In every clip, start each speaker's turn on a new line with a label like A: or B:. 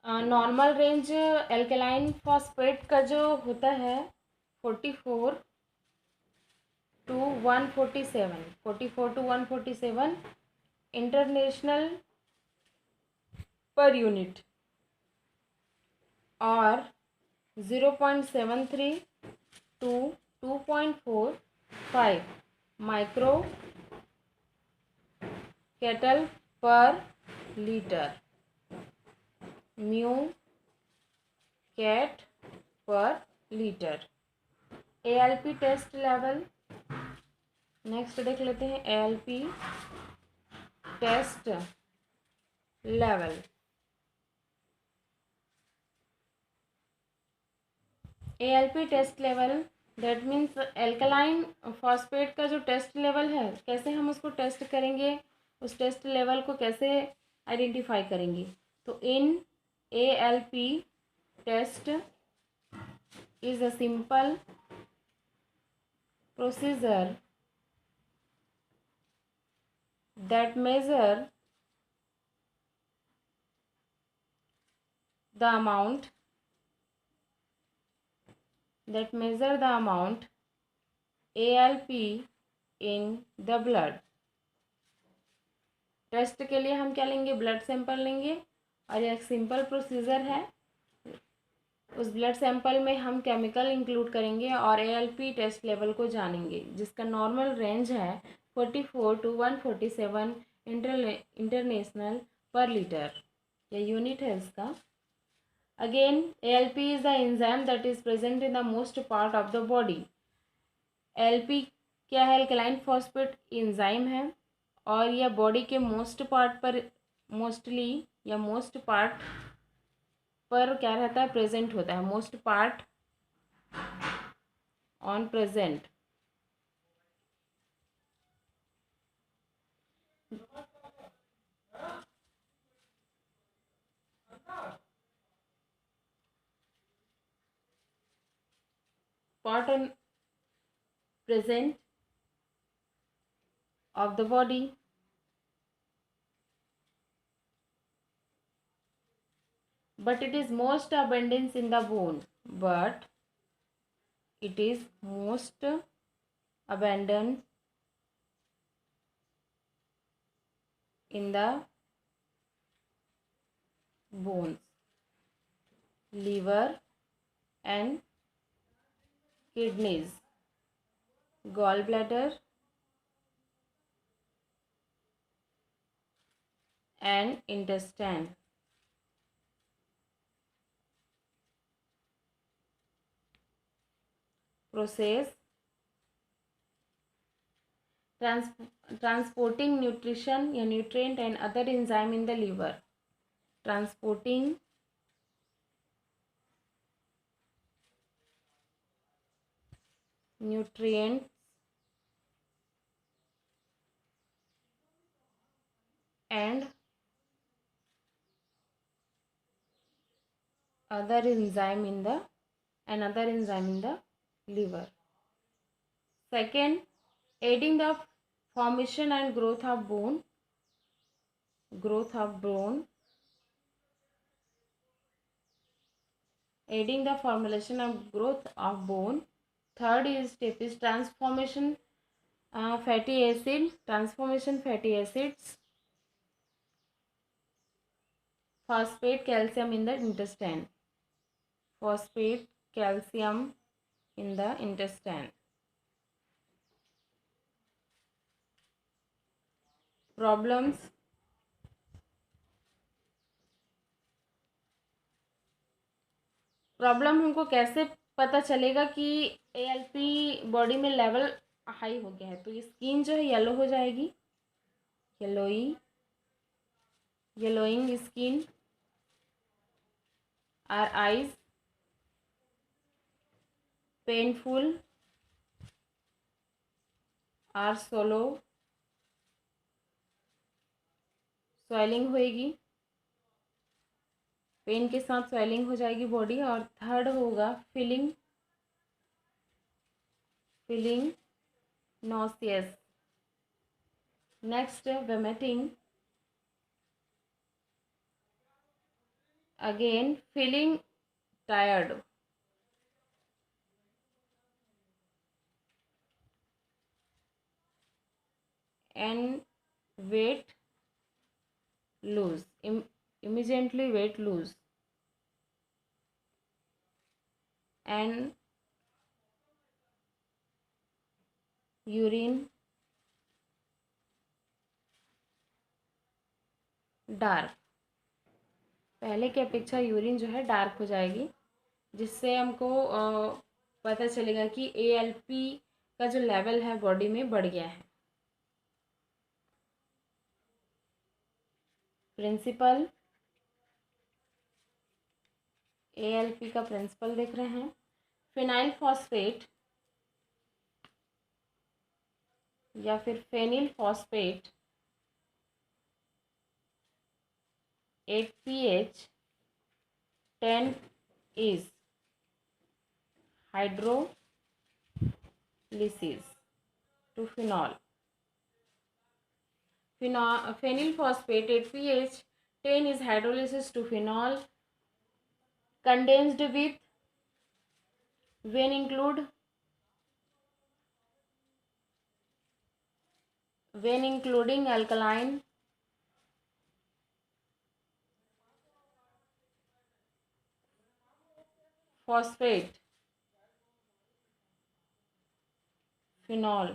A: Normal range alkaline phosphate का जो होता है 44 to 147 इंटरनेशनल पर यूनिट, और 0.73 to 2.45 micro katal per litre, mu kat per litre. ALP test level, next देख लेते हैं ALP test level. ALP test level that means alkaline phosphate का जो टेस्ट लेवल है, कैसे हम उसको टेस्ट करेंगे, उस टेस्ट लेवल को कैसे आइडेंटिफाई करेंगे। तो an ALP test is a simple procedure that measure the amount ALP in the blood। Test के लिए हम क्या लेंगे, ब्लड सैंपल लेंगे, और एक सिंपल प्रोसीजर है। उस ब्लड सैंपल में हम केमिकल इंक्लूड करेंगे और एएलपी टेस्ट लेवल को जानेंगे, जिसका नॉर्मल रेंज है 44 to 147 इंटरनेशनल पर लीटर, ये यूनिट है इसका। Again, ALP is the enzyme that is present in the most part of the body। ALP क्या है, एल्कलाइन फॉस्फेट एंजाइम है, और यह बॉडी के मोस्ट पार्ट पर, मोस्टली या मोस्ट पार्ट पर क्या रहता है, प्रेजेंट होता है। Most part on present. Part on present of the body, but it is most abundance in the bone, but it is most abundant in the bones, liver and kidneys, gallbladder and intestine। Process transporting nutrition या nutrient and other enzyme in the liver। Transporting nutrients and other enzyme in the liver। Second, aiding the formation and growth of bone, aiding the formulation of growth of bone। Third is step is transformation fatty acids, phosphate calcium in the intestine, problems, problem हमको कैसे पता चलेगा कि ALP body में level high हो गया है। तो ये स्किन जो है येलो हो जाएगी, yellowing skin, are eyes painful, are swollen, swelling होएगी, पेन के साथ स्वेलिंग हो जाएगी बॉडी। और थर्ड होगा feeling nauseous. Next vomiting, again feeling tired, and weight lose, immediately weight lose, and urine dark. पहले की अपेक्षा यूरिन जो है डार्क हो जाएगी, जिससे हमको पता चलेगा कि ALP का जो लेवल है बॉडी में बढ़ गया है। प्रिंसिपल, ALP का प्रिंसिपल देख रहे हैं। फिनाइल फॉस्फेट या फिर phenyl phosphate 8pH 10 is hydrolysis to phenol. Phenyl phosphate 8pH 10 is hydrolysis to phenol, condensed with when including alkaline phosphate phenol,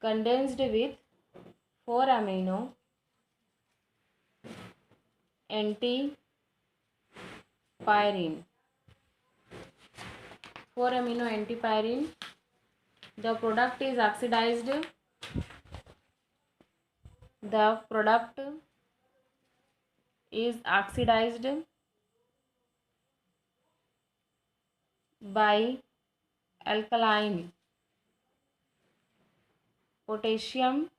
A: condensed with 4 amino antipyrine, 4 amino antipyrine. The product is oxidized. The product is oxidized by alkaline potassium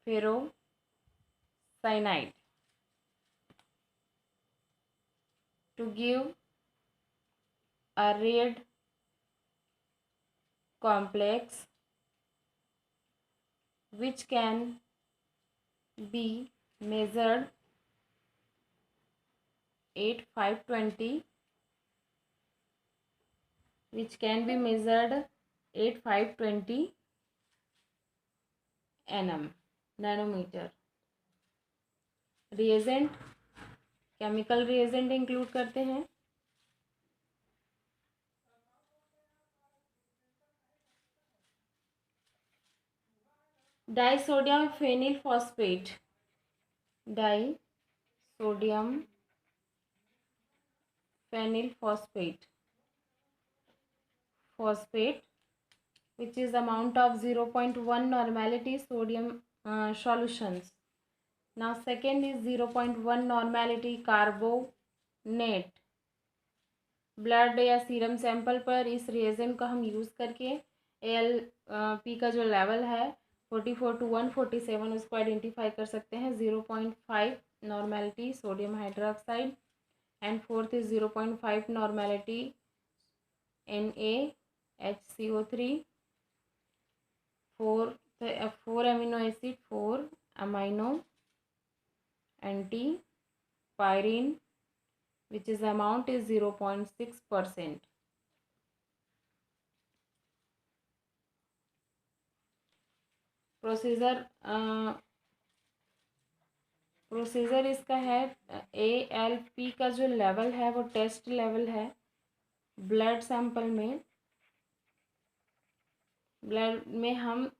A: ferrocyanide to give a red complex which can be measured at 520 nanometer. Reagent, chemical reagent include करते हैं। Disodium phenyl phosphate, disodium phenyl phosphate which is amount of 0.1 normality sodium solutions. Now second is 0.1 normality carbonate. Blood या serum sample पर इस reagent का हम use करके ALP का जो लेवल है 44 to 147 उसको आइडेंटिफाई कर सकते हैं। 0.5 normality sodium hydroxide and fourth is 0.5 normality NaHCO3, 4 amino acid 4 amino antipyrine which is amount is 0.6%. Procedure इसका है ALP का जो लेवल है वो टेस्ट लेवल है। ब्लड सैंपल में हम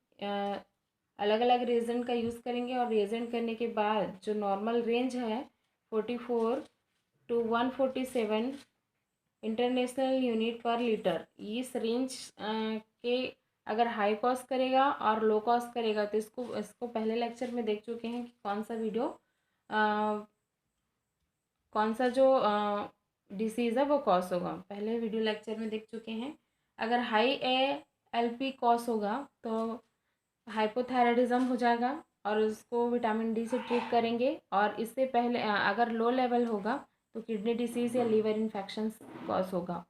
A: अलग अलग रिएजेंट का यूज़ करेंगे और रिएजेंट करने के बाद जो नॉर्मल रेंज है 44 to 147 इंटरनेशनल यूनिट पर लीटर, इस रेंज के अगर हाई कॉस्ट करेगा और लो कॉस्ट करेगा तो इसको पहले लेक्चर में देख चुके हैं कि कौन सा वीडियो कौन सा जो डिसीज़ है वो कॉस्ट होगा, पहले वीडियो लेक्चर में देख चुके हैं। अगर हाई ALP कॉस्ट होगा तो हाइपोथायराइडिज्म हो जाएगा और उसको विटामिन D से ट्रीट करेंगे, और इससे पहले अगर लो लेवल होगा तो किडनी डिसीज़ या लीवर इन्फेक्शन कॉज होगा।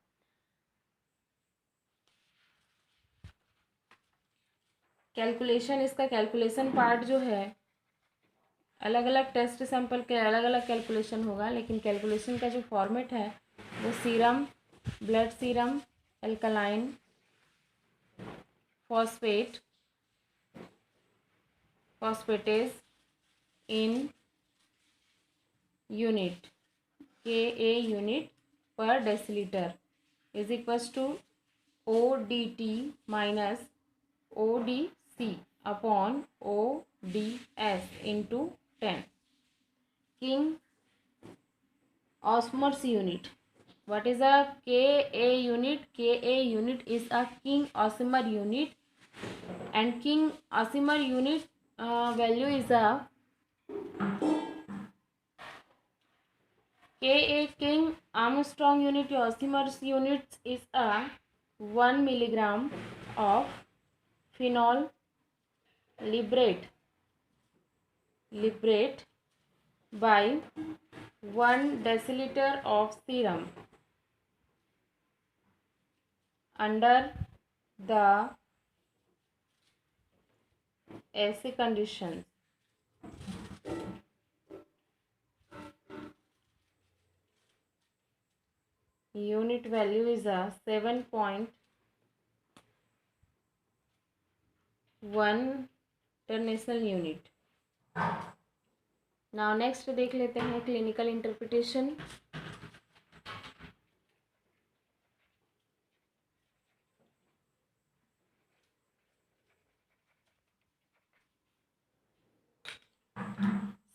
A: कैलकुलेशन, इसका कैलकुलेशन पार्ट जो है, अलग अलग टेस्ट सैंपल के अलग अलग कैलकुलेशन होगा, लेकिन कैलकुलेशन का जो फॉर्मेट है वो serum, blood serum, alkaline phosphate, phosphatase in unit, Ka unit per decilitre is equals to ODT minus ODC upon ODS into 10. King osmers unit. What is a Ka unit? Ka unit is a King Osmer unit, and King Osmer unit value is a Ka King Armstrong unit Osmer's units is a 1 milligram of phenol liberate by 1 deciliter of serum under the ऐसे conditions. Unit value is a 7.1 international unit. Now next देख लेते हैं clinical interpretation.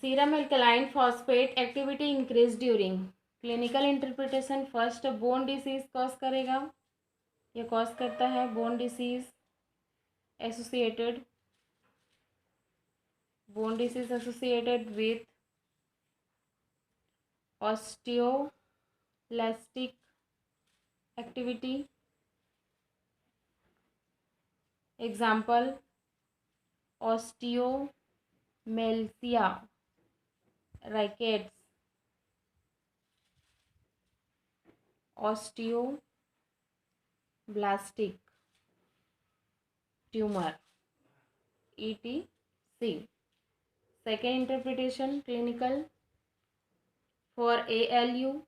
A: Serum alkaline phosphate activity increase during clinical interpretation. First bone disease cause करेगा, ये cause करता है bone disease associated with osteoblastic activity. Example osteomalacia, rickets, osteoblastic tumor, etc. Second interpretation clinical for ALP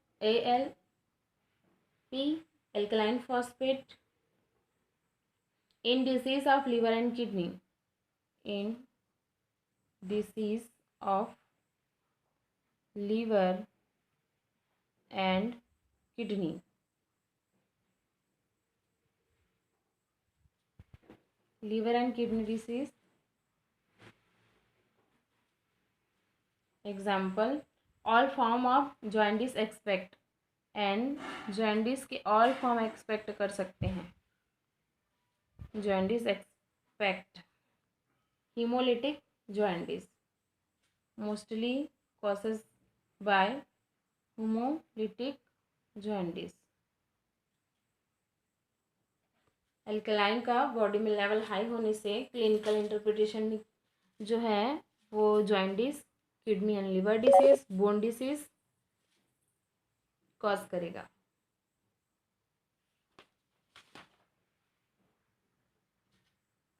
A: alkaline phosphate in disease of liver and kidney. In disease of liver and kidney. Liver and kidney disease. Example, all form of jaundice expect, and jaundice के all form expect कर सकते हैं. jaundice expect, hemolytic jaundice mostly causes by hemolytic jaundice. Alkaline का body में level high होने से clinical interpretation जो है वो jaundice, kidney and liver disease, bone disease cause करेगा.